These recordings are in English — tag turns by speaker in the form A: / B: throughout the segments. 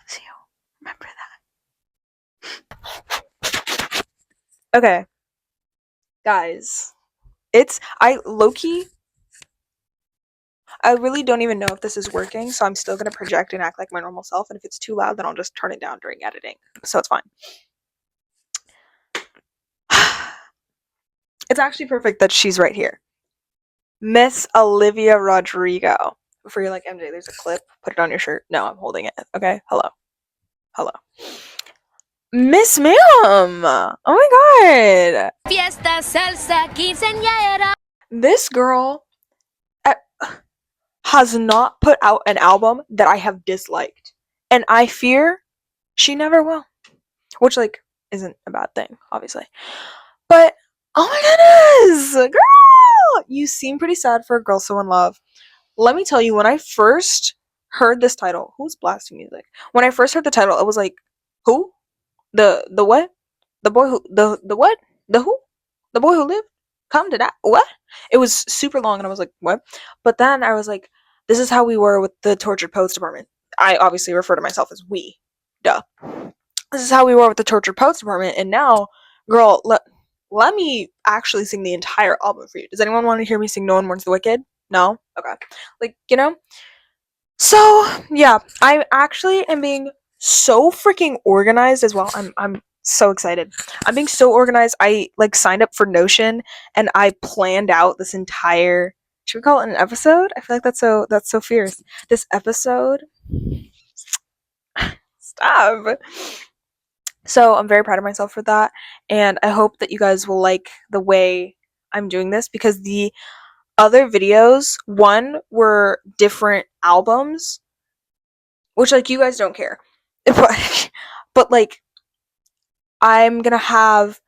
A: loves you. Remember that. Okay, guys. I low-key, I really don't even know if this is working, so I'm still gonna project and act like my normal self, and if it's too loud, then I'll just turn it down during editing. So it's fine. It's actually perfect that she's right here. Miss Olivia Rodrigo. Before you're like, MJ, there's a clip. Put it on your shirt. No, I'm holding it. Okay? Hello. Hello. Miss Ma'am! Oh my god! Fiesta, salsa, quinceañera. This girl uh, has not put out an album that I have disliked. And I fear she never will. Which, like, isn't a bad thing, obviously. But, oh my goodness! Girl! You seem pretty sad for a girl so in love. Let me tell you, when I first heard this title, who's blasting music? When I first heard the title, it was like, who? The what? The boy who the what? The who? The boy who lived? Come to that? What? It was super long, and I was like, what? But then I was like, this is how we were with the Tortured Poets Department. I obviously refer to myself as we. Duh. This is how we were with the Tortured Poets Department, and now, girl, let me actually sing the entire album for you. Does anyone want to hear me sing No One Mourns the Wicked? No? Okay. Like, you know? So, yeah, I actually am being so freaking organized as well. I'm so excited. I'm being so organized. I like signed up for Notion and I planned out this entire, should we call it an episode? I feel like that's so fierce. This episode. Stop. So, I'm very proud of myself for that, and I hope that you guys will like the way I'm doing this because the other videos, one were different albums, which like you guys don't care. But like I'm gonna have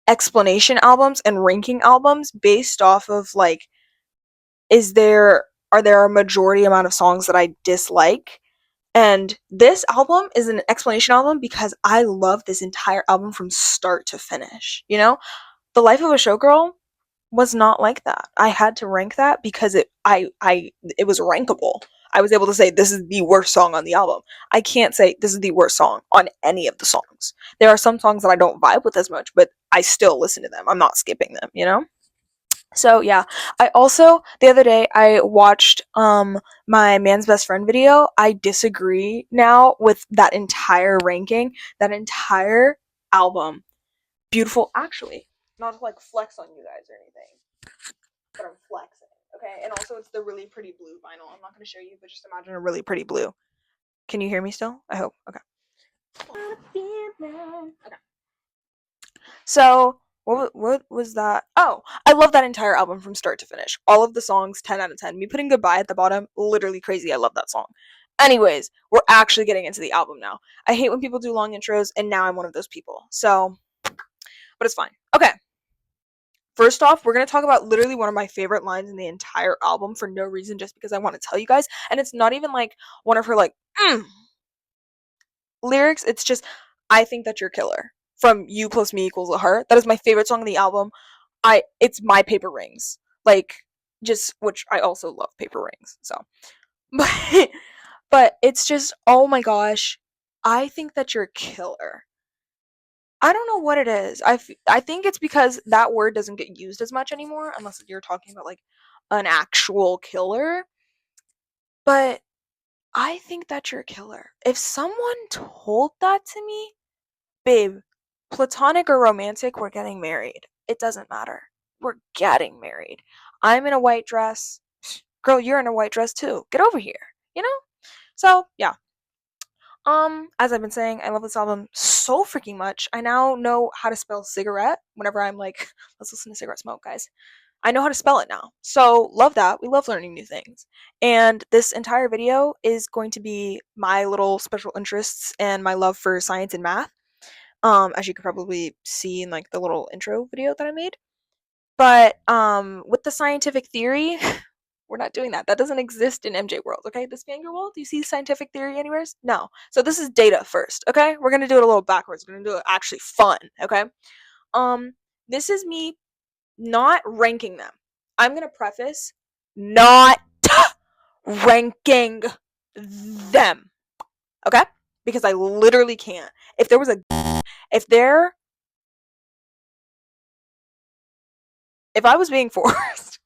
A: explanation albums and ranking albums based off of like, are there a majority amount of songs that I dislike? And this album is an explanation album because I love this entire album from start to finish. You know? The Life of a Showgirl was not like that. I had to rank that because it was rankable. I was able to say this is the worst song on the album. I can't say this is the worst song on any of the songs. There are some songs that I don't vibe with as much, but I still listen to them. I'm not skipping them, you know? So yeah, I also the other day I watched my man's best friend video. I disagree now with that entire ranking, that entire album. Beautiful, actually. Not to like flex on you guys or anything, but I'm flexing. Okay, and also it's the really pretty blue vinyl. I'm not going to show you, but just imagine a really pretty blue. Can you hear me still? I hope. Okay. Okay. So what was that? Oh, I love that entire album from start to finish. All of the songs, 10 out of 10. Me putting Goodbye at the bottom, literally crazy. I love that song. Anyways, we're actually getting into the album now. I hate when people do long intros, and now I'm one of those people. So, but it's fine. Okay. First off, we're going to talk about literally one of my favorite lines in the entire album for no reason, just because I want to tell you guys. And it's not even like one of her like lyrics. It's just, I think that you're killer from You Plus Me Equals a Heart. That is my favorite song on the album. It's My Paper Rings. Like, just, which I also love Paper Rings. So, but, but it's just, oh my gosh. I think that you're killer. I don't know what it is. I think it's because that word doesn't get used as much anymore, unless you're talking about like an actual killer. But I think that you're a killer. If someone told that to me, babe, platonic or romantic, we're getting married. It doesn't matter. We're getting married. I'm in a white dress. Girl, you're in a white dress too. Get over here. You know? So, yeah. As I've been saying, I love this album so freaking much. I now know how to spell cigarette whenever I'm like, let's listen to cigarette smoke, guys. I know how to spell it now. So, love that. We love learning new things. And this entire video is going to be my little special interests and my love for science and math. As you could probably see in like the little intro video that I made. But with the scientific theory, we're not doing that. That doesn't exist in MJ world, okay? This fangirl world, do you see scientific theory anywhere? No. So this is data first, okay? We're gonna do it a little backwards. We're gonna do it actually fun, okay? This is me not ranking them. I'm gonna preface not ranking them. Okay? because I literally can't. If there was a if there if I was being forced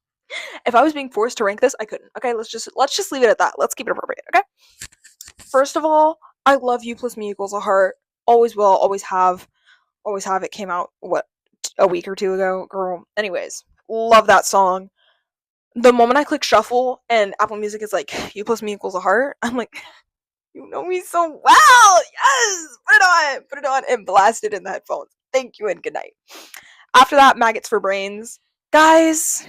A: if I was being forced to rank this, I couldn't. Okay, let's just leave it at that. Let's keep it appropriate, okay? First of all, I love You Plus Me Equals a Heart. Always will, always have. Always have. It came out what, a week or two ago, girl. Anyways, love that song. The moment I click shuffle and Apple Music is like You Plus Me Equals a Heart, I'm like, you know me so well. Yes, put it on, and blast it in the headphones. Thank you and good night. After that, Maggots for Brains, guys.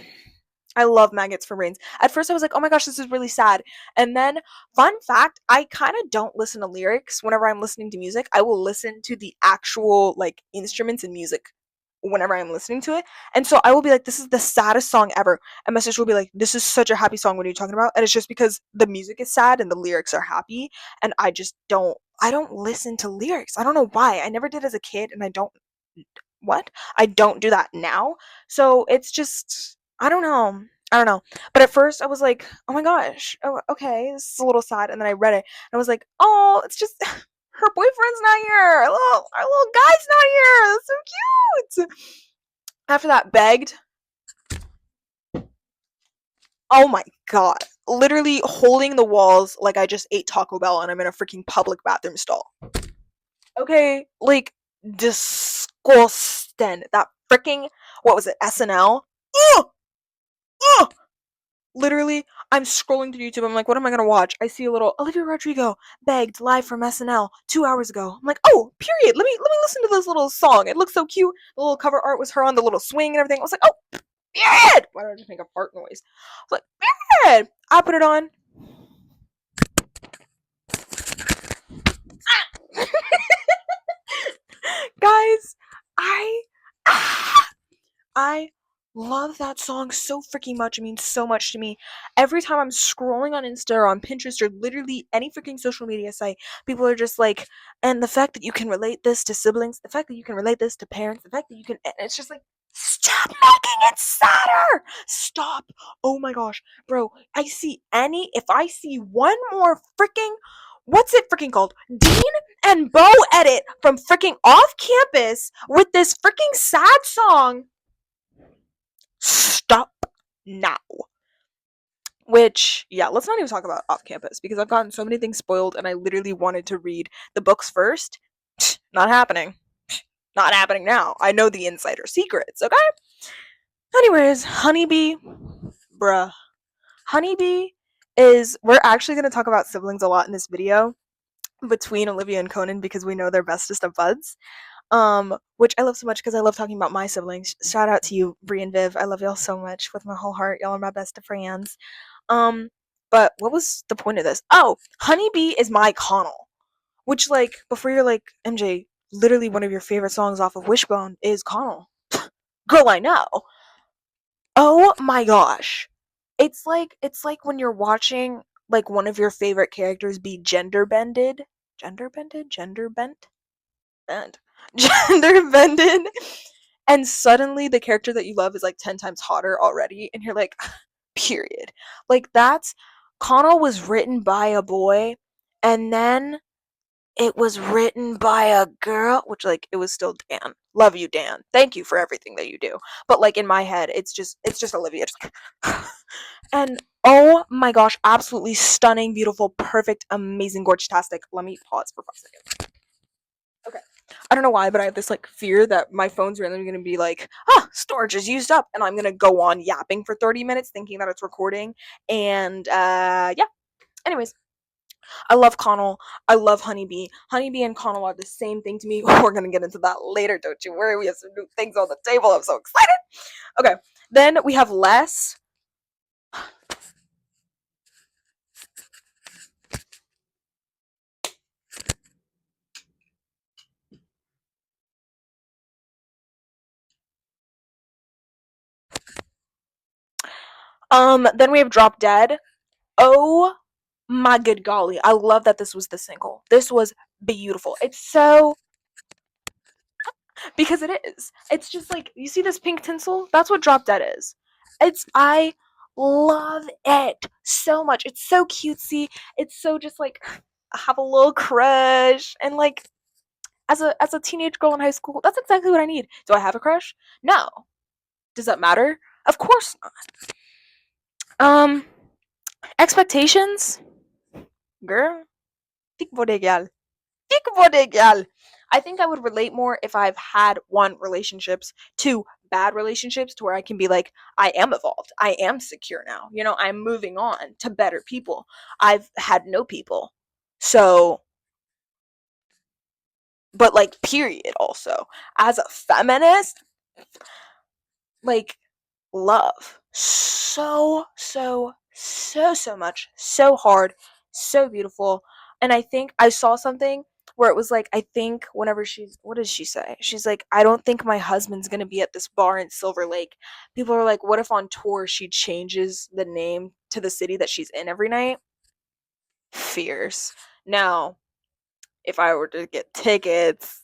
A: I love Maggots for Brains. At first, I was like, oh my gosh, this is really sad. And then, fun fact, I kind of don't listen to lyrics whenever I'm listening to music. I will listen to the actual, like, instruments and music whenever I'm listening to it. And so I will be like, this is the saddest song ever. And my sister will be like, this is such a happy song. What are you talking about? And it's just because the music is sad and the lyrics are happy. And I don't listen to lyrics. I don't know why. I never did as a kid, and I don't do that now. So it's just, I don't know. I don't know. But at first I was like, oh my gosh, oh, okay, this is a little sad. And then I read it and I was like, oh, it's just her boyfriend's not here. Our little guy's not here. That's so cute. After that, Begged. Oh my god. Literally holding the walls like I just ate Taco Bell and I'm in a freaking public bathroom stall. Okay, like, disgusting. That freaking, what was it, SNL? Ugh! Ugh! Literally, I'm scrolling through YouTube. I'm like, what am I gonna watch? I see a little Olivia Rodrigo begged live from SNL 2 hours ago. I'm like, oh, period. Let me listen to this little song. It looks so cute. The little cover art was her on the little swing and everything. I was like, oh, period. Why did I just make a fart noise? I was like, period. I put it on. Guys, I I love that song so freaking much. It means so much to me. Every time I'm scrolling on Insta or on Pinterest or literally any freaking social media site, people are just like, and the fact that you can relate this to siblings, the fact that you can relate this to parents, the fact that you can, and it's just like, stop making it sadder. Stop. Oh my gosh, bro. If I see one more freaking, what's it freaking called? Dean and Bo edit from freaking Off Campus with this freaking sad song, stop now. Which, yeah, let's not even talk about Off Campus because I've gotten so many things spoiled and I literally wanted to read the books first. Not happening. Not happening now. I know the insider secrets, okay? Anyways, Honeybee, bruh. Honeybee we're actually going to talk about siblings a lot in this video between Olivia and Conan because we know they're bestest of buds. Which I love so much because I love talking about my siblings. Shout out to you, Brie and Viv. I love y'all so much with my whole heart. Y'all are my best of friends. Um, but what was the point of this? Oh, Honeybee is my Connell. Which, like, before you're like, MJ, literally one of your favorite songs off of Wishbone is Connell. Girl, I know. Oh my gosh. It's like when you're watching like one of your favorite characters be gender bended. Gender bended? Gender bent? Bent. Gender bended. And suddenly the character that you love is like 10 times hotter already. And you're like, period. Like, that's Connell was written by a boy, and then it was written by a girl, which, like, it was still Dan. Love you, Dan. Thank you for everything that you do. But like in my head, it's just Olivia. And oh my gosh, absolutely stunning, beautiful, perfect, amazing, gorgeous-tastic. Let me pause for 5 seconds. Okay. I don't know why, but I have this like fear that my phone's randomly gonna be like, storage is used up, and I'm gonna go on yapping for 30 minutes thinking that it's recording. And yeah. Anyways, I love Connell. I love Honeybee. Honeybee and Connell are the same thing to me. We're gonna get into that later, don't you worry. We have some new things on the table. I'm so excited. Okay. Then we have Les. Then we have Drop Dead. Oh my good golly. I love that this was the single. This was beautiful. It's so, because it is. It's just like, you see this pink tinsel? That's what Drop Dead is. I love it so much. It's so cutesy. It's so just like, have a little crush, and like as a teenage girl in high school, that's exactly what I need. Do I have a crush? No. Does that matter? Of course not. Um, expectations, girl. Think about it, gal. Think about it, gal. I think I would relate more if I've had one relationships, two bad relationships, to where I can be like, I am evolved. I am secure now. I'm moving on to better people. I've had no people. So, but like, period, also. As a feminist, like, love so much, so hard, so beautiful. And I think I saw something where it was like, I think whenever she's, what does she say, she's like, I don't think my husband's gonna be at this bar in Silver Lake. People are like, what if on tour she changes the name to the city that she's in every night? Fierce. Now, if I were to get tickets,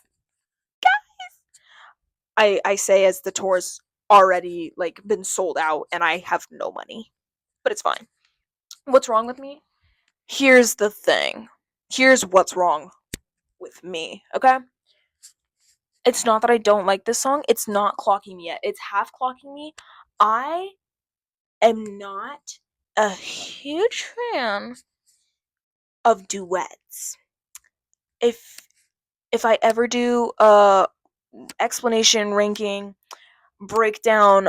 A: I say as the tour's already like been sold out and I have no money, but it's fine. What's wrong with me? Here's the thing. Here's what's wrong with me, okay? It's not that I don't like this song. It's not clocking me yet. It's half clocking me. I am not a huge fan of duets. If if I ever do a explanation ranking breakdown,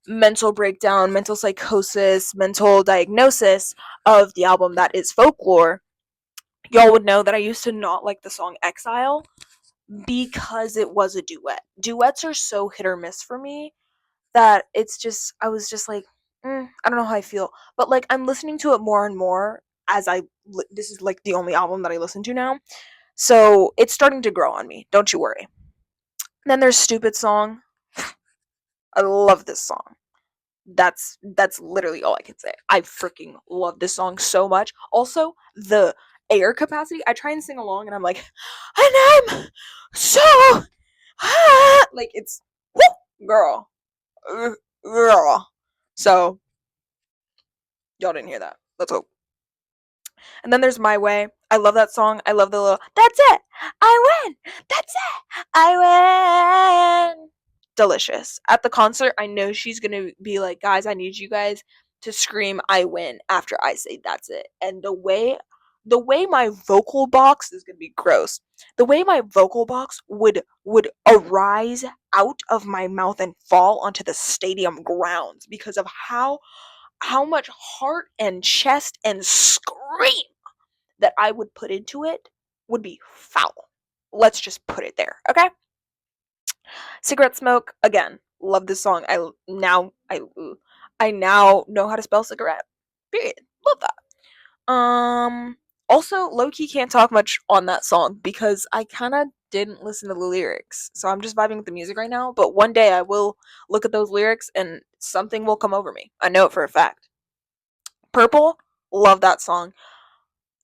A: mental breakdown, mental psychosis, mental diagnosis of the album that is Folklore, y'all would know that I used to not like the song Exile because it was a duet. Duets are so hit or miss for me that it's just, I was just like, I don't know how I feel. But like, I'm listening to it more and more as this is like the only album that I listen to now. So it's starting to grow on me. Don't you worry. Then there's Stupid Song. I love this song. That's literally all I can say. I freaking love this song so much. Also, the air capacity. I try and sing along, and I'm like, and I'm so like it's whoo, girl, girl. So y'all didn't hear that. Let's hope. And then there's My Way. I love that song. I love the little that's it. I win. That's it. I win. Delicious. At the concert, I know she's going to be like, "Guys, I need you guys to scream I win after I say that's it." And the way my vocal box is going to be gross. The way my vocal box would arise out of my mouth and fall onto the stadium grounds because of how much heart and chest and scream that I would put into it would be foul. Let's just put it there, okay? Cigarette Smoke, again, love this song. I now know how to spell cigarette. Period. Love that. Also, low key can't talk much on that song because I kind of didn't listen to the lyrics. So I'm just vibing with the music right now, but one day I will look at those lyrics and something will come over me. I know it for a fact. Purple, love that song.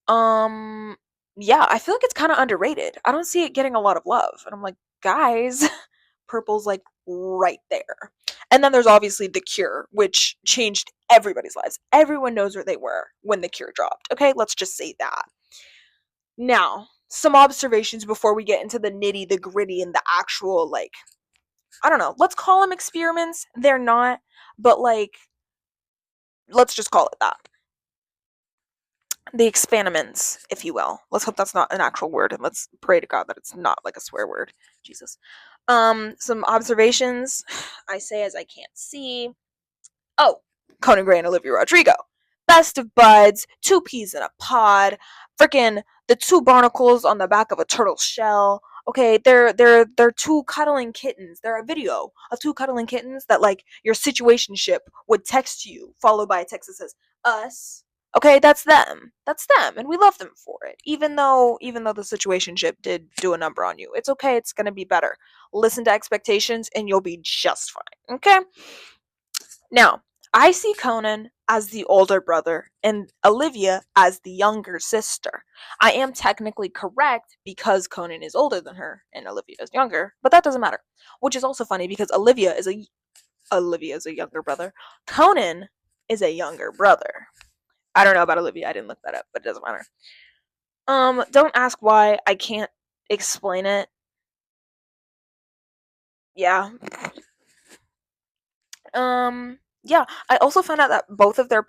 A: Um, yeah, I feel like it's kind of underrated. I don't see it getting a lot of love. And I'm like, guys, Purple's like right there. And then there's obviously The Cure, which changed everybody's lives. Everyone knows where they were when The Cure dropped. Okay, let's just say that. Now, some observations before we get into the nitty, the gritty, and the actual, like, I don't know, let's call them experiments. They're not, but like, let's just call it that. The experiments, if you will. Let's hope that's not an actual word, and let's pray to God that it's not like a swear word. Jesus. Some observations. I say as I can't see. Oh, Conan Gray and Olivia Rodrigo. Best of buds, two peas in a pod, freaking the two barnacles on the back of a turtle shell. Okay, they're two cuddling kittens. They're a video of two cuddling kittens that like your situationship would text you, followed by a text that says us. Okay, that's them. That's them, and we love them for it. Even though the situationship did do a number on you, it's okay. It's gonna be better. Listen to expectations, and you'll be just fine. Okay. Now, I see Conan as the older brother and Olivia as the younger sister. I am technically correct because Conan is older than her and Olivia is younger, but that doesn't matter. Which is also funny because Olivia is a younger brother. Conan is a younger brother. I don't know about Olivia. I didn't look that up, but it doesn't matter. Don't ask why. I can't explain it. Yeah. Yeah. I also found out that both of their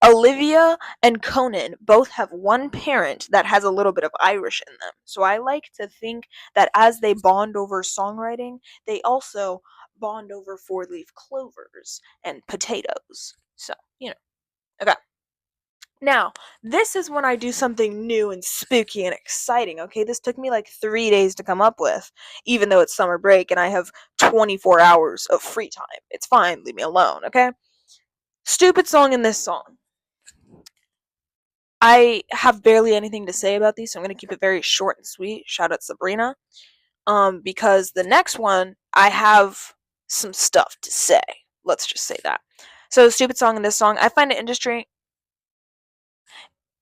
A: Olivia and Conan both have one parent that has a little bit of Irish in them. So I like to think that as they bond over songwriting, they also bond over four leaf clovers and potatoes. So, Okay. Now, this is when I do something new and spooky and exciting, okay? This took me like 3 days to come up with, even though it's summer break and I have 24 hours of free time. It's fine, leave me alone, okay? Stupid song in this song. I have barely anything to say about these, so I'm going to keep it very short and sweet. Shout out Sabrina. Because the next one, I have some stuff to say. Let's just say that. So, stupid song in this song, I find it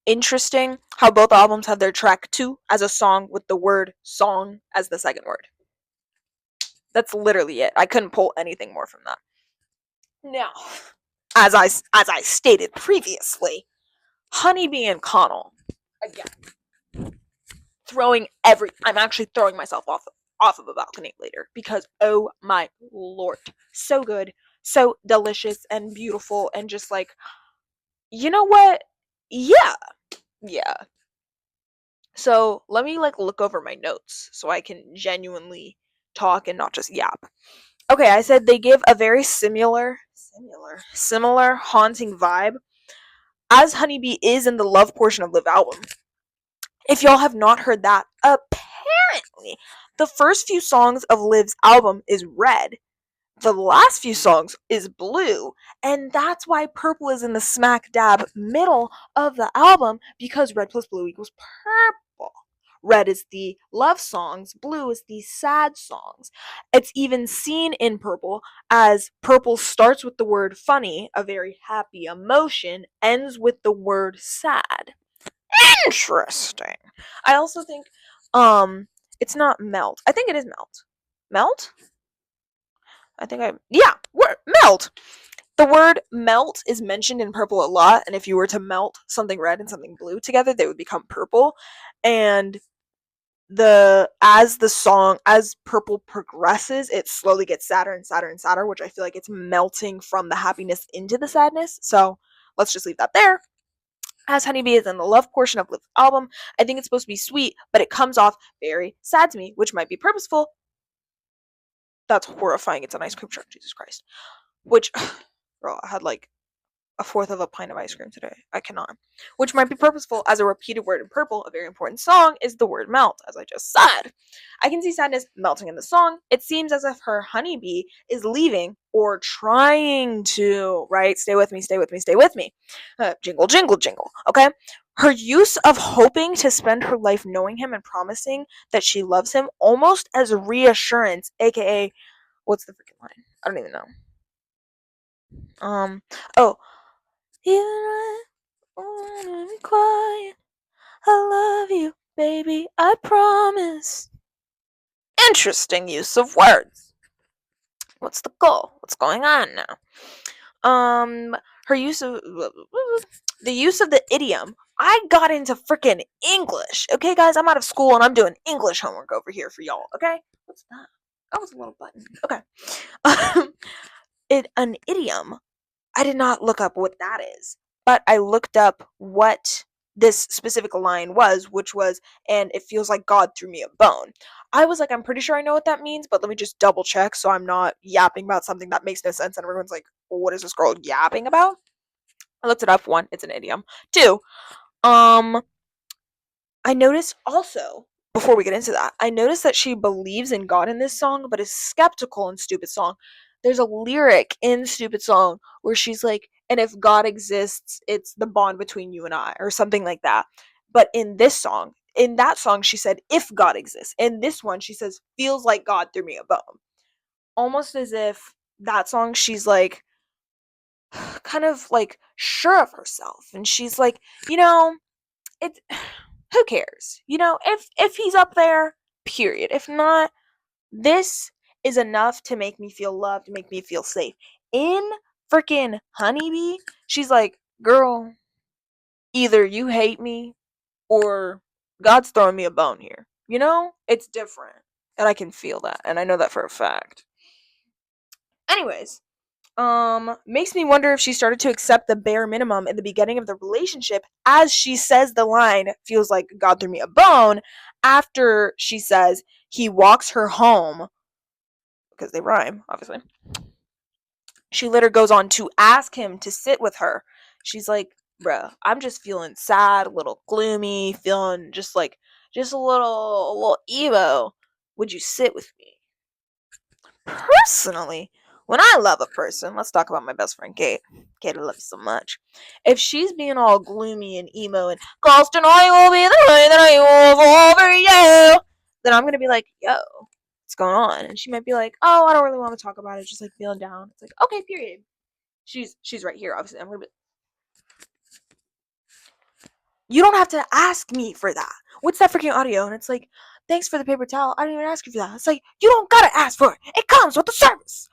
A: interesting how both albums have their track 2 as a song with the word song as the second word. That's literally it. I couldn't pull anything more from that. Now, as I stated previously, Honeybee and Connell again I'm actually throwing myself off of a balcony later because oh my lord, so good, so delicious and beautiful and just like you know what? Yeah. Yeah. So let me like look over my notes so I can genuinely talk and not just yap. Okay, I said they give a very similar haunting vibe as Honeybee is in the love portion of Live album. If y'all have not heard that, apparently the first few songs of Liv's album is red. The last few songs is blue, and that's why purple is in the smack dab middle of the album because red plus blue equals purple. Red is the love songs, blue is the sad songs. It's even seen in purple as purple starts with the word funny, a very happy emotion, ends with the word sad. Interesting. I also think it's not melt. I think it is melt. Melt? I think yeah, word melt. The word melt is mentioned in purple a lot, and if you were to melt something red and something blue together, they would become purple. And as purple progresses, it slowly gets sadder and sadder and sadder, which I feel like it's melting from the happiness into the sadness. So let's just leave that there. As Honeybee is in the love portion of the album, I think it's supposed to be sweet, but it comes off very sad to me, which might be purposeful. That's horrifying. It's an ice cream truck, Jesus Christ. Which, girl, I had like a fourth of a pint of ice cream today. I cannot. Which might be purposeful as a repeated word in purple. A very important song is the word melt, as I just said. I can see sadness melting in the song. It seems as if her honeybee is leaving or trying to, right? Stay with me, stay with me, stay with me. Jingle, jingle, jingle. Okay? Her use of hoping to spend her life knowing him and promising that she loves him almost as reassurance, aka, what's the freaking line? I don't even know. Oh, even when I wanna be quiet, I love you, baby, I promise. Interesting use of words. What's the goal? What's going on now? Her use of the use of the idiom. I got into freaking English. Okay, guys, I'm out of school and I'm doing English homework over here for y'all. Okay, what's that? That was a little button. Okay, an idiom. I did not look up what that is, but I looked up what this specific line was, which was, and it feels like God threw me a bone. I was like, I'm pretty sure I know what that means, but let me just double check so I'm not yapping about something that makes no sense and everyone's like, well, what is this girl yapping about? I looked it up. One, it's an idiom. Two, um, I noticed also, before we get into that, I noticed that she believes in God in this song, but is skeptical in Stupid Song. There's a lyric in Stupid Song where she's like, and if God exists, it's the bond between you and I, or something like that. But in that song, she said, if God exists. In this one, she says, feels like God threw me a bone. Almost as if that song, she's like, kind of like sure of herself. And she's like, it who cares? If he's up there, period. If not, this is enough to make me feel loved, make me feel safe. In freaking Honeybee, she's like, girl, either you hate me or God's throwing me a bone here. You know? It's different. And I can feel that. And I know that for a fact. Anyways, makes me wonder if she started to accept the bare minimum in the beginning of the relationship as she says the line feels like God threw me a bone after she says he walks her home because they rhyme obviously. She later goes on to ask him to sit with her. She's like, bruh, I'm just feeling sad, a little gloomy, feeling just a little emo. Would you sit with me? Personally, when I love a person, let's talk about my best friend Kate. Kate, I love you so much. If she's being all gloomy and emo and cause tonight will be the night that I will over you, then I'm gonna be like, yo, what's going on? And she might be like, oh, I don't really want to talk about it, just like feeling down. It's like, okay, period. She's right here, obviously. I'm gonna be, you don't have to ask me for that. What's that freaking audio? And it's like, thanks for the paper towel. I didn't even ask you for that. It's like, you don't gotta ask for it. It comes with the service.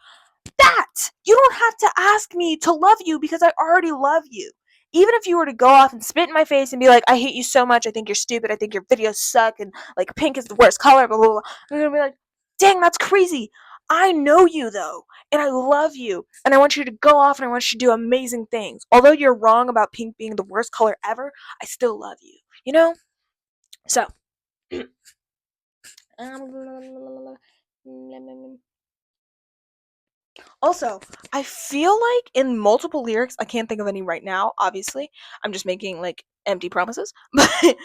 A: That you don't have to ask me to love you because I already love you. Even if you were to go off and spit in my face and be like, I hate you so much, I think you're stupid, I think your videos suck, and like pink is the worst color, blah blah blah. I'm gonna be like, dang, that's crazy. I know you though, and I love you, and I want you to go off and I want you to do amazing things. Although you're wrong about pink being the worst color ever, I still love you. You know? So also, I feel like in multiple lyrics, I can't think of any right now, obviously. I'm just making like empty promises. But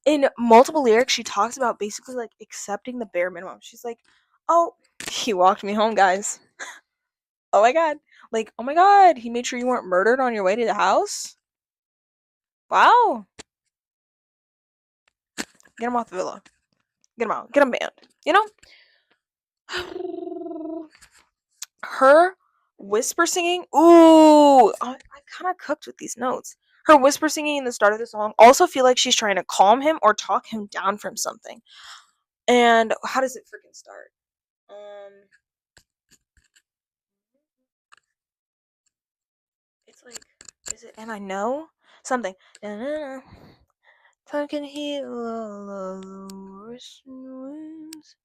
A: in multiple lyrics, she talks about basically like accepting the bare minimum. She's like, oh, he walked me home, guys. Oh my god. Like, oh my god, he made sure you weren't murdered on your way to the house? Wow. Get him off the villa. Get him out. Get him banned. You know? Her whisper singing. Ooh, I kind of cooked with these notes. Her whisper singing in the start of the song also feel like she's trying to calm him or talk him down from something. And how does it freaking start? It's like, is it? And I know something. I can heal all of the worst wounds.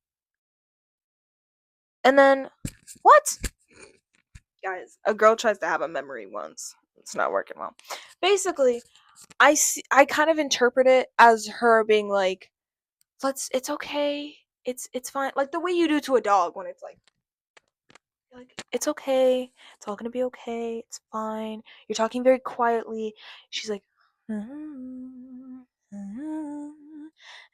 A: And then what? Guys, a girl tries to have a memory once. It's not working well. Basically, I kind of interpret it as her being like, it's okay. It's fine. Like the way you do to a dog when it's like it's okay. It's all gonna be okay. It's fine. You're talking very quietly. She's like,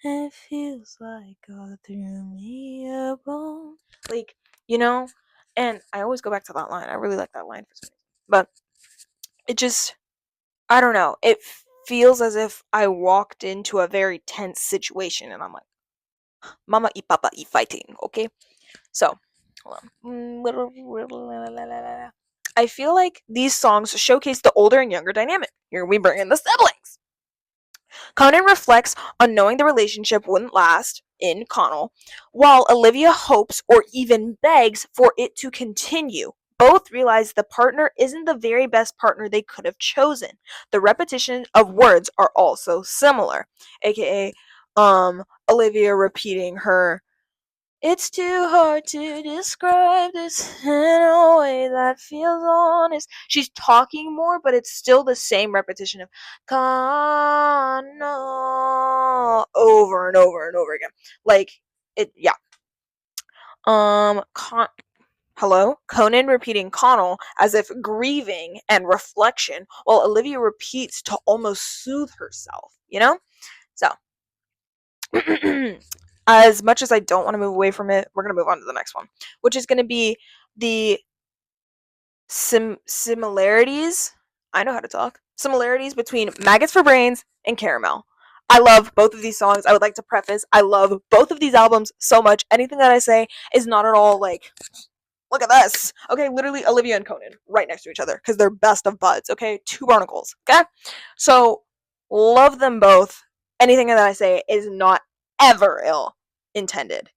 A: it feels like God threw me a bone. Like, you know? And I always go back to that line. I really like that line for some reason. But it just, I don't know. It feels as if I walked into a very tense situation and I'm like, Mama y Papa y fighting, okay? So, hold on. I feel like these songs showcase the older and younger dynamic. Here we bring in the siblings. Conan reflects on knowing the relationship wouldn't last in Connell, while Olivia hopes or even begs for it to continue. Both realize the partner isn't the very best partner they could have chosen. The repetition of words are also similar, aka Olivia repeating her it's too hard to describe this in a way that feels honest. She's talking more, but it's still the same repetition of Kana over and over and over again. Like it, yeah. Hello, Conan repeating Connell as if grieving and reflection, while Olivia repeats to almost soothe herself. You know, so. As much as I don't want to move away from it, we're going to move on to the next one, which is going to be the similarities. I know how to talk. Similarities between Maggots for Brains and Caramel. I love both of these songs. I would like to preface, I love both of these albums so much. Anything that I say is not at all like, look at this. Okay, literally Olivia and Conan right next to each other because they're best of buds. Okay, two barnacles. Okay, so love them both. Anything that I say is not ever ill intentioned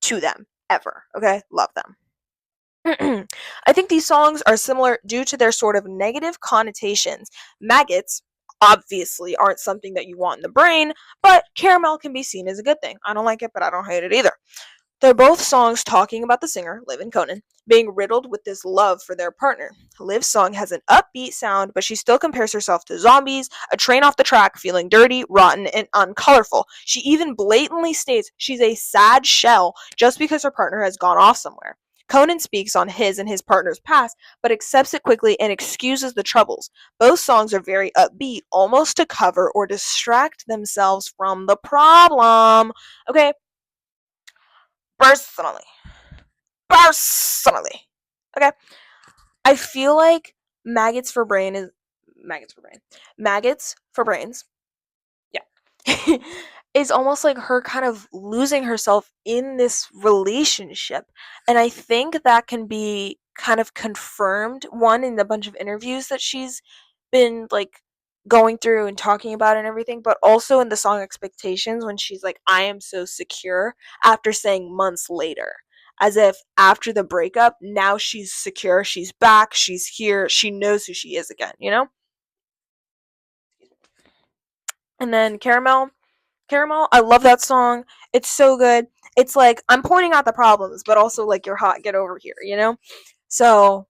A: to them ever. Okay, love them. I think these songs are similar due to their sort of negative connotations. Maggots obviously aren't something that you want in the brain, but caramel can be seen as a good thing. I don't like it, but I don't hate it either. They're both songs talking about the singer, Liv and Conan, being riddled with this love for their partner. Liv's song has an upbeat sound, but she still compares herself to zombies, a train off the track, feeling dirty, rotten, and uncolorful. She even blatantly states she's a sad shell just because her partner has gone off somewhere. Conan speaks on his and his partner's past, but accepts it quickly and excuses the troubles. Both songs are very upbeat, almost to cover or distract themselves from the problem. Okay, personally, personally. Okay. I feel like maggots for brain is maggots for brain. Maggots for brains. Yeah. Is almost like her kind of losing herself in this relationship. And I think that can be kind of confirmed one in the bunch of interviews that she's been like going through and talking about and everything, but also in the song Expectations when she's like, I am so secure after saying months later. As if after the breakup, now she's secure, she's back, she's here, she knows who she is again, you know? And then Caramel, I love that song. It's so good. It's like I'm pointing out the problems, but also like you're hot, get over here, you know? So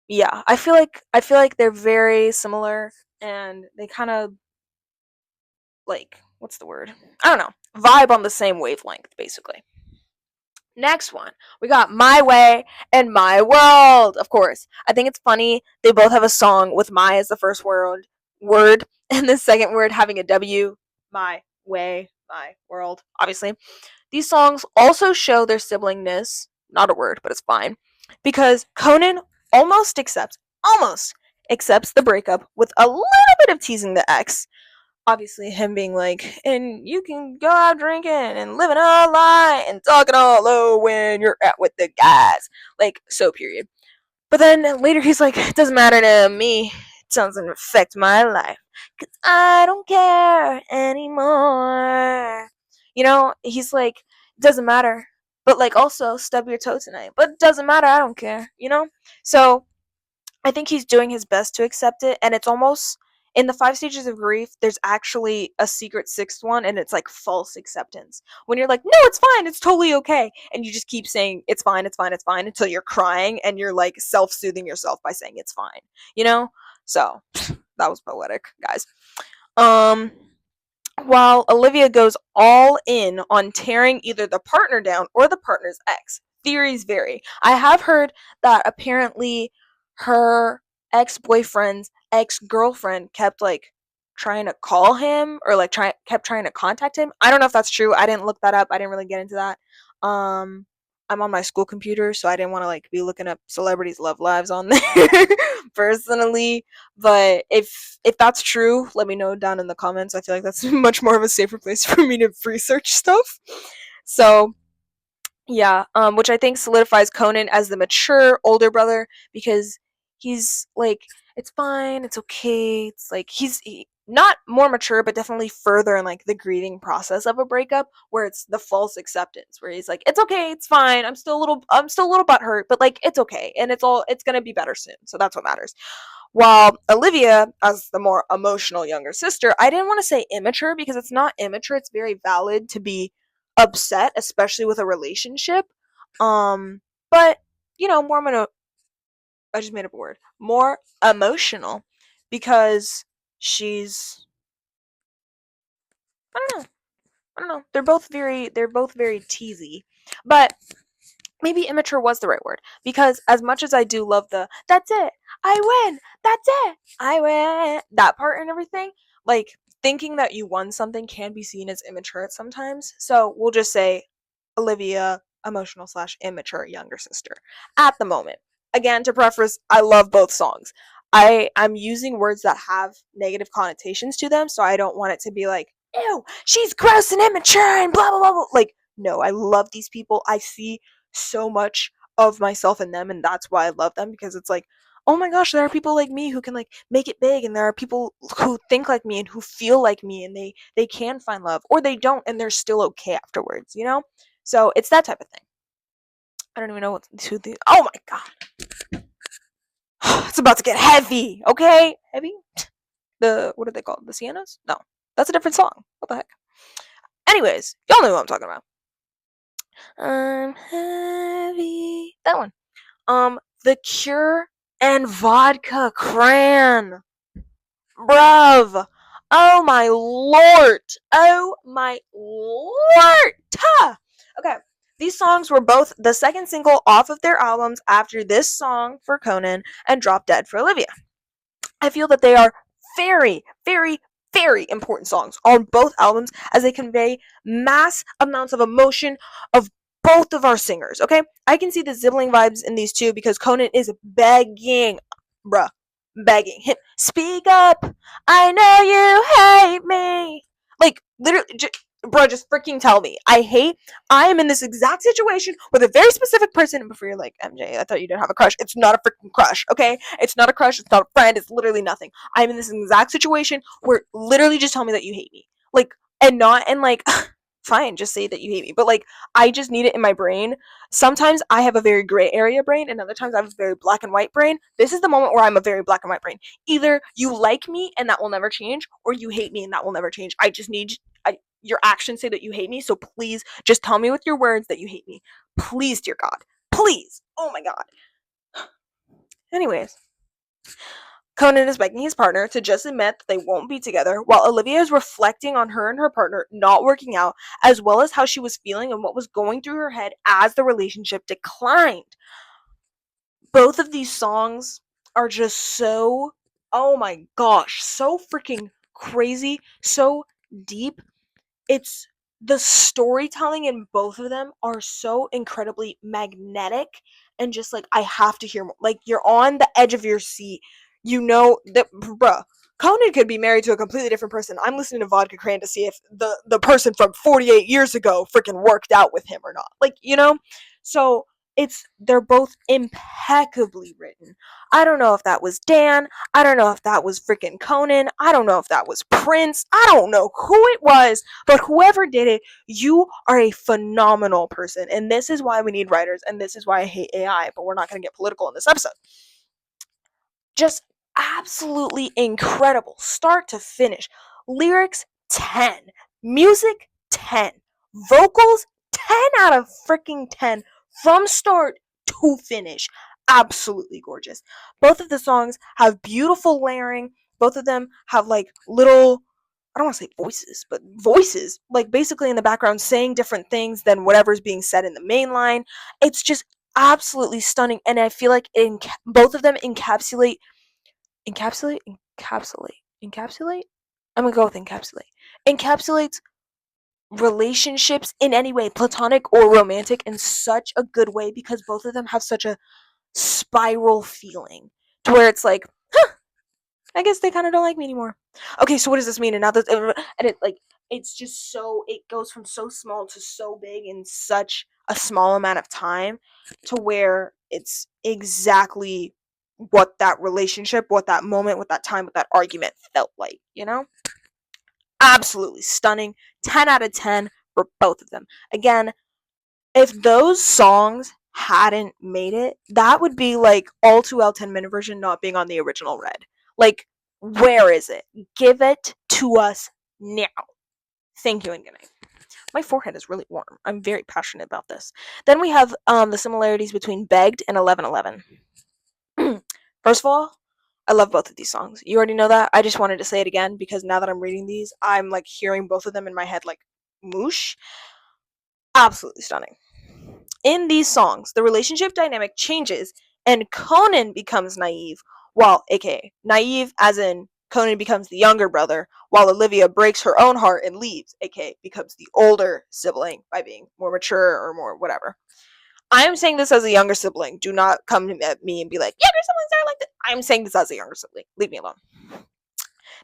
A: yeah, I feel like they're very similar and they kind of like what's the word? I don't know. Vibe on the same wavelength, basically. Next one, we got My Way and My World. Of course, I think it's funny they both have a song with "my" as the first word, and the second word having a W. My Way, My World. Obviously, these songs also show their siblingness. Not a word, but it's fine because Conan almost accepts the breakup with a little bit of teasing the ex, obviously him being like, and you can go out drinking and living a lie and talking all low when you're out with the guys. Like, so period. But then later he's like, it doesn't matter to me. It doesn't affect my life. Cause I don't care anymore. You know, he's like, it doesn't matter. But like also stub your toe tonight. But it doesn't matter, I don't care, you know? So I think he's doing his best to accept it, and it's almost in the five stages of grief. There's actually a secret sixth one, and it's like false acceptance. When you're like, "No, it's fine, it's totally okay," and you just keep saying, "It's fine, it's fine, it's fine," until you're crying and you're like self-soothing yourself by saying it's fine. You know? So that was poetic, guys. Um, while Olivia goes all in on tearing either the partner down or the partner's ex. Theories vary. I have heard that apparently her ex boyfriend's ex girlfriend kept like trying to call him or like kept trying to contact him. I don't know if that's true. I didn't look that up. I didn't really get into that. Um I'm on my school computer, so I didn't want to like be looking up celebrities' love lives on there personally. But if that's true, let me know down in the comments. I feel like that's much more of a safer place for me to research stuff. So yeah, which I think solidifies Conan as the mature older brother because he's like, it's fine, it's okay. It's like not more mature, but definitely further in like the grieving process of a breakup, where it's the false acceptance, where he's like, it's okay, it's fine. I'm still a little butthurt, but like it's okay, and it's gonna be better soon. So that's what matters. While Olivia, as the more emotional younger sister, I didn't want to say immature because it's not immature. It's very valid to be upset, especially with a relationship. But more I just made up a word. More emotional because she's I don't know. I don't know. They're both very teasy. But maybe immature was the right word because as much as I do love the that's it, I win, that's it, I win, that part and everything, like thinking that you won something can be seen as immature at sometimes. So we'll just say Olivia, emotional slash immature younger sister at the moment. Again, to preface, I love both songs. I'm using words that have negative connotations to them, so I don't want it to be like, ew, she's gross and immature and blah blah blah. Like, no, I love these people. I see so much of myself in them, and that's why I love them, because it's like, oh my gosh, there are people like me who can like make it big, and there are people who think like me and who feel like me, and they can find love, or they don't and they're still okay afterwards, you know? So it's that type of thing. I don't even know what to the oh my god. It's about to get heavy, okay? Heavy? The what are they called? The Siennas? No, that's a different song. What the heck? Anyways, y'all know what I'm talking about. I'm heavy. That one. The Cure and Vodka Cran. Bruv. Oh my lord. Oh my lord. Okay. These songs were both the second single off of their albums after this song for Conan and Drop Dead for Olivia. I feel that they are very, very, very important songs on both albums as they convey mass amounts of emotion of both of our singers, okay? I can see the sibling vibes in these two because Conan is begging, bruh, begging him, speak up, I know you hate me. Like, literally, bruh, just freaking tell me. I am in this exact situation with a very specific person. And before you're like, MJ, I thought you didn't have a crush. It's not a freaking crush, okay? It's not a crush. It's not a friend. It's literally nothing. I'm in this exact situation where literally just tell me that you hate me. Like, and not, and like, fine, just say that you hate me. But like, I just need it in my brain. Sometimes I have a very gray area brain, and other times I have a very black and white brain. This is the moment where I'm a very black and white brain. Either you like me and that will never change, or you hate me and that will never change. I just need your actions say that you hate me, so please just tell me with your words that you hate me. Please, dear God. Please. Oh my God. Anyways, Conan is begging his partner to just admit that they won't be together, while Olivia is reflecting on her and her partner not working out, as well as how she was feeling and what was going through her head as the relationship declined. Both of these songs are just so, oh my gosh, so freaking crazy, so deep. It's the storytelling in both of them are so incredibly magnetic and just like I have to hear more. Like you're on the edge of your seat. You know that bruh. Conan could be married to a completely different person. I'm listening to Vodka Cran to see if the person from 48 years ago freaking worked out with him or not. Like, you know? So they're both impeccably written. I don't know if that was Dan. I don't know if that was freaking Conan. I don't know if that was Prince. I don't know who it was, but whoever did it, you are a phenomenal person. And this is why we need writers, and this is why I hate AI, but we're not going to get political in this episode. Just absolutely incredible, start to finish. Lyrics 10, music 10, vocals 10 out of freaking 10 from start to finish. Absolutely gorgeous. Both of the songs have beautiful layering. Both of them have like little, I don't want to say voices, but voices, like basically in the background saying different things than whatever's being said in the main line. It's just absolutely stunning, and I feel like both of them encapsulate encapsulate I'm gonna go with encapsulates relationships in any way, platonic or romantic, in such a good way because both of them have such a spiral feeling to where it's like, huh, I guess they kind of don't like me anymore. Okay, so what does this mean? And now that, and it like, it's just so, it goes from so small to so big in such a small amount of time to where it's exactly what that relationship, what that moment, what that time, what that argument felt like, you know? Absolutely stunning. 10 out of 10 for both of them. Again, if those songs hadn't made it, that would be like all too well 10-minute version not being on the original Red. Like, where is it? Give it to us now. Thank you and good night. My forehead is really warm. I'm very passionate about this. Then we have the similarities between Begged and 1111. First of all, I love both of these songs. You already know that. I just wanted to say it again because now that I'm reading these, I'm like hearing both of them in my head like moosh. Absolutely stunning. In these songs, the relationship dynamic changes and Conan becomes naive, while, aka, naive as in Conan becomes the younger brother, while Olivia breaks her own heart and leaves, aka, becomes the older sibling by being more mature or more whatever. I am saying this as a younger sibling. Do not come at me and be like, younger siblings are like this. I'm saying this as a younger sibling. Leave me alone.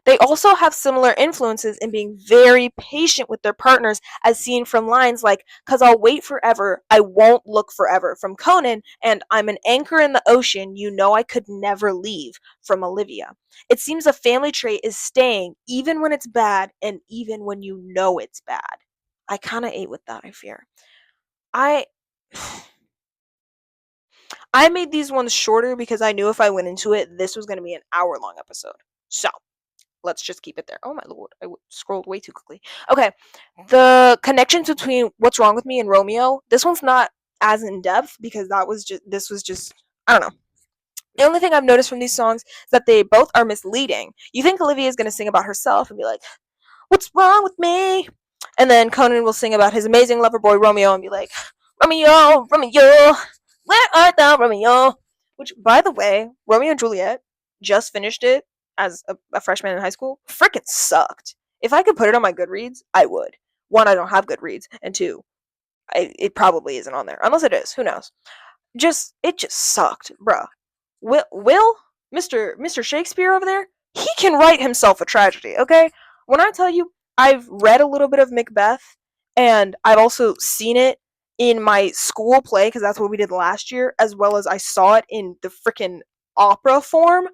A: They also have similar influences in being very patient with their partners, as seen from lines like, "Cause I'll wait forever, I won't look forever," from Conan, and "I'm an anchor in the ocean, you know I could never leave," from Olivia. It seems a family trait is staying even when it's bad and even when you know it's bad. I kinda ate with that, I fear. I I made these ones shorter because I knew if I went into it, this was going to be an hour long episode. So, let's just keep it there. Oh my lord, scrolled way too quickly. Okay, the connections between What's Wrong with Me and Romeo. This one's not as in depth because this was just I don't know. The only thing I've noticed from these songs is that they both are misleading. You think Olivia is going to sing about herself and be like, "What's wrong with me?" And then Conan will sing about his amazing lover boy Romeo and be like, "Romeo, Romeo, where art thou, Romeo?" Which, by the way, Romeo and Juliet just finished it as a freshman in high school. Frickin' sucked. If I could put it on my Goodreads, I would. One, I don't have Goodreads, and two, it probably isn't on there. Unless it is, who knows? It just sucked, bruh. Will, Mr. Shakespeare over there, he can write himself a tragedy, okay? When I tell you, I've read a little bit of Macbeth, and I've also seen it in my school play, because that's what we did last year, as well as I saw it in the freaking opera form.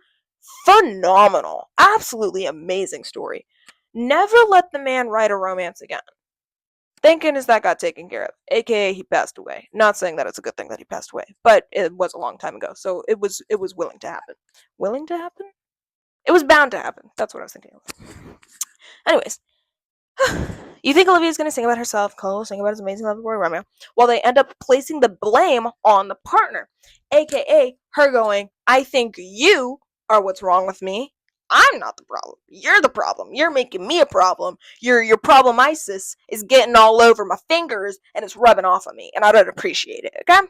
A: Phenomenal. Absolutely amazing story. Never let the man write a romance again. Thank goodness that got taken care of. AKA he passed away. Not saying that it's a good thing that he passed away, but it was a long time ago, so it was willing to happen. Willing to happen? It was bound to happen. That's what I was thinking of. Anyways, you think Olivia's gonna sing about herself, Cole sing about his amazing lover boy Romeo, while they end up placing the blame on the partner, aka her going, "I think you are what's wrong with me. I'm not the problem. You're the problem. You're making me a problem. Your problem ISIS is getting all over my fingers and it's rubbing off on me, and I don't appreciate it." Okay.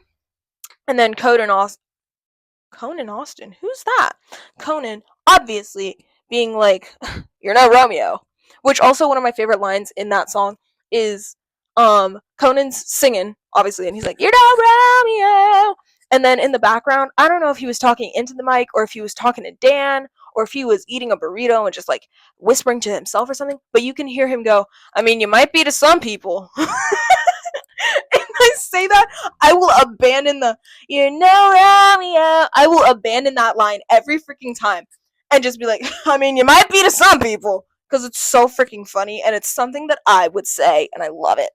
A: And then Conan Austin. Who's that? Conan, obviously, being like, "You're no Romeo." Which also one of my favorite lines in that song is Conan's singing, obviously, and he's like, "You're no Romeo." And then in the background, I don't know if he was talking into the mic or if he was talking to Dan or if he was eating a burrito and just like whispering to himself or something, but you can hear him go, "I mean, you might be to some people." If I say that, I will abandon the "you know Romeo." I will abandon that line every freaking time and just be like, "I mean, you might be to some people," because it's so freaking funny and it's something that I would say and I love it.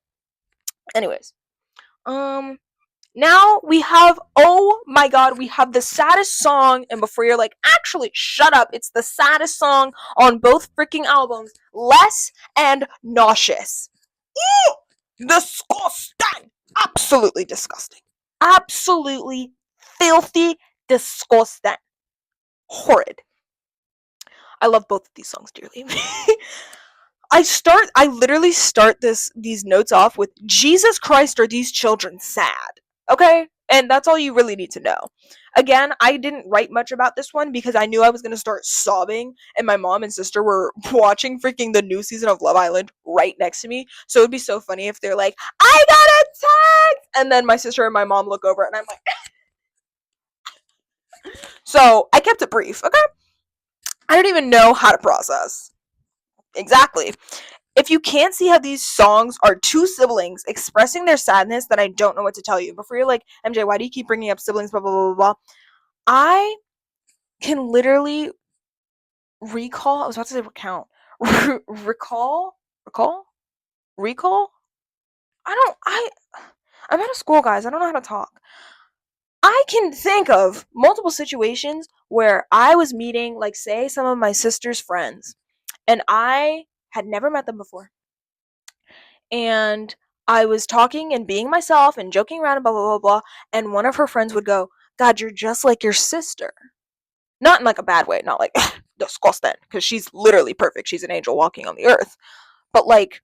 A: Anyways, um, now we have, oh my god, we have the saddest song, and before you're like, "Actually, shut up, it's the saddest song on both freaking albums, Less and Nauseous." Ew! Disgusting! Absolutely disgusting. Absolutely filthy, disgusting. Horrid. I love both of these songs dearly. I literally start these notes off with, "Jesus Christ, are these children sad?" Okay? And that's all you really need to know. Again, I didn't write much about this one because I knew I was gonna start sobbing, and my mom and sister were watching freaking the new season of Love Island right next to me. So it'd be so funny if they're like, "I got a text!" And then my sister and my mom look over and I'm like, so I kept it brief, okay? I don't even know how to process. Exactly. If you can't see how these songs are two siblings expressing their sadness, then I don't know what to tell you. Before you're like, "MJ, why do you keep bringing up siblings, blah, blah, blah, blah, blah." I can literally recall, I was about to say recount, recall, recall? I'm out of school, guys. I don't know how to talk. I can think of multiple situations where I was meeting, like, say, some of my sister's friends, and I had never met them before. And I was talking and being myself and joking around and blah, blah, blah, blah. And one of her friends would go, "God, you're just like your sister." Not in like a bad way, not like disgusting, because she's literally perfect. She's an angel walking on the earth. But like,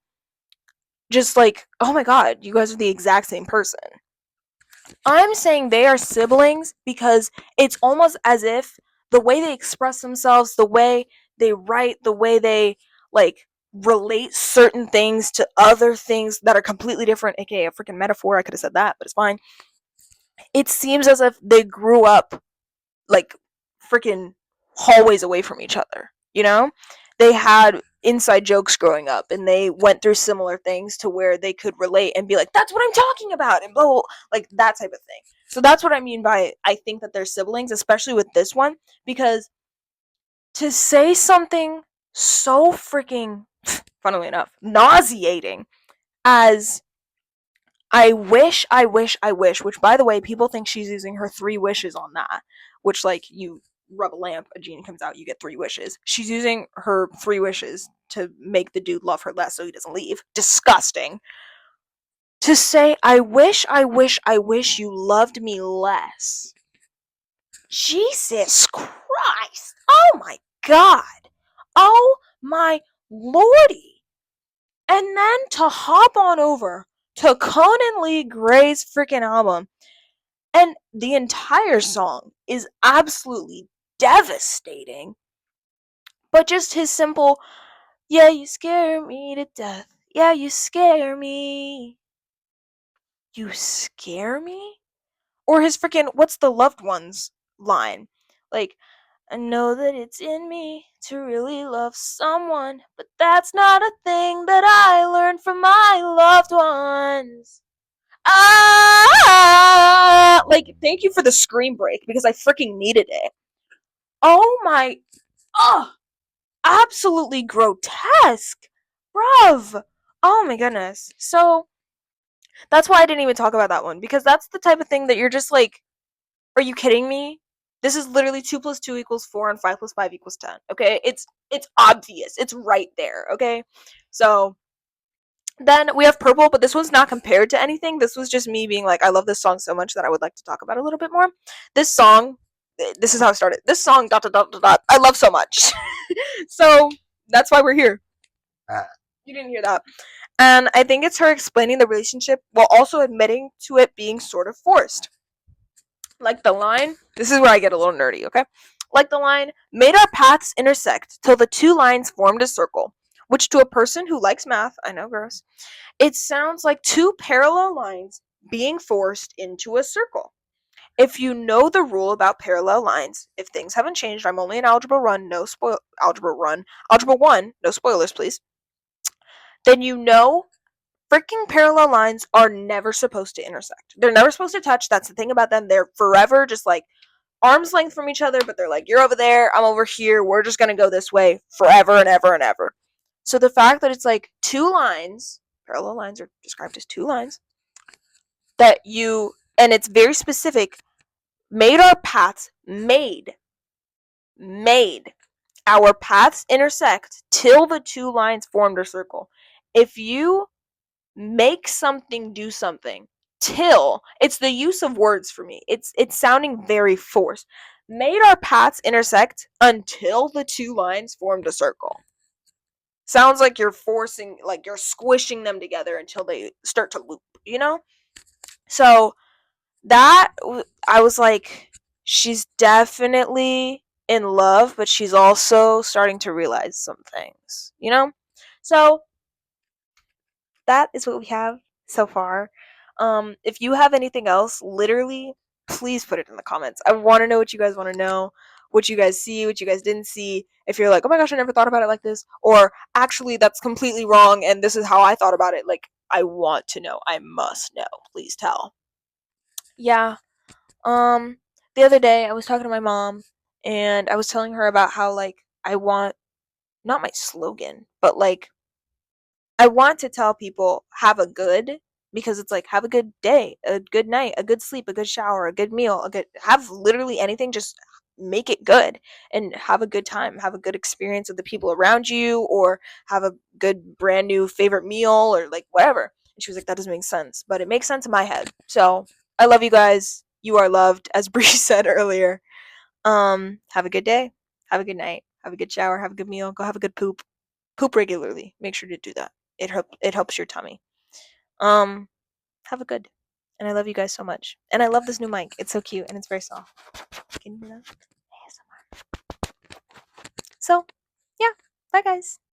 A: just like, "Oh my God, you guys are the exact same person." I'm saying they are siblings because it's almost as if the way they express themselves, the way they write, the way they like relate certain things to other things that are completely different, aka a freaking metaphor. I could have said that, but it's fine. It seems as if they grew up like freaking hallways away from each other, you know? They had inside jokes growing up and they went through similar things to where they could relate and be like, "That's what I'm talking about," and blah, blah, blah, like that type of thing. So that's what I mean by I think that they're siblings, especially with this one, because to say something so freaking, funnily enough, nauseating as "I wish, I wish, I wish," which by the way, people think she's using her three wishes on that, which like you rub a lamp, a genie comes out, you get 3 wishes. She's using her 3 wishes to make the dude love her less so he doesn't leave. Disgusting. To say, I wish, I wish, I wish you loved me less. Jesus Christ. Oh my God. Oh my lordy. And then to hop on over to Conan Lee Gray's freaking album, and the entire song is absolutely devastating. But just his simple, yeah, you scare me to death. Yeah, you scare me. You scare me? Or his freaking, what's the loved ones line? Like, I know that it's in me to really love someone, but that's not a thing that I learned from my loved ones. Ah! Like, thank you for the scream break because I freaking needed it. Oh my. Oh, absolutely grotesque. Bruv. Oh my goodness. So, that's why I didn't even talk about that one because that's the type of thing that you're just like, are you kidding me? This is literally 2 plus 2 equals 4 and 5 plus 5 equals 10. Okay? It's obvious. It's right there, okay? So, then we have Purple, but this one's not compared to anything. This was just me being like, I love this song so much that I would like to talk about it a little bit more. This song, this is how it started. This song, dot dot dot dot, dot I love so much. So that's why we're here. You didn't hear that. And I think it's her explaining the relationship while also admitting to it being sort of forced. Like the line, this is where I get a little nerdy, okay? Like the line, made our paths intersect till the 2 lines formed a circle, which to a person who likes math, I know, gross, it sounds like 2 parallel lines being forced into a circle. If you know the rule about parallel lines, if things haven't changed, I'm only in algebra run, no spoil algebra 1, no spoilers please. Then you know freaking parallel lines are never supposed to intersect. They're never supposed to touch. That's the thing about them. They're forever just like arm's length from each other, but they're like, you're over there, I'm over here, we're just gonna go this way forever and ever and ever. So the fact that it's like 2 lines, parallel lines are described as 2 lines, that you, and it's very specific, made our paths, made our paths intersect till the 2 lines formed a circle. If you make something do something, till, it's the use of words for me. It's sounding very forced. Made our paths intersect until the 2 lines formed a circle. Sounds like you're forcing, like you're squishing them together until they start to loop, you know? So that I was like, she's definitely in love, but she's also starting to realize some things, you know? So that is what we have so far. If you have anything else, literally, please put it in the comments. I want to know what you guys want to know, what you guys see, what you guys didn't see. If you're like, oh my gosh, I never thought about it like this, or actually, that's completely wrong, and this is how I thought about it. Like, I want to know. I must know. Please tell. Yeah. Um, the other day, I was talking to my mom, and I was telling her about how like I want not my slogan, but like I want to tell people have a good, because it's like have a good day, a good night, a good sleep, a good shower, a good meal, a good, have literally anything, just make it good and have a good time, have a good experience with the people around you, or have a good brand new favorite meal or like whatever. And she was like, that doesn't make sense, but it makes sense in my head. So I love you guys. You are loved, as Bree said earlier. Have a good day, have a good night, have a good shower, have a good meal, go have a good poop. Poop regularly. Make sure to do that. It helps your tummy. Um, have a good. And I love you guys so much. And I love this new mic. It's so cute and it's very soft. Can you hear that? ASMR. So, yeah. Bye guys.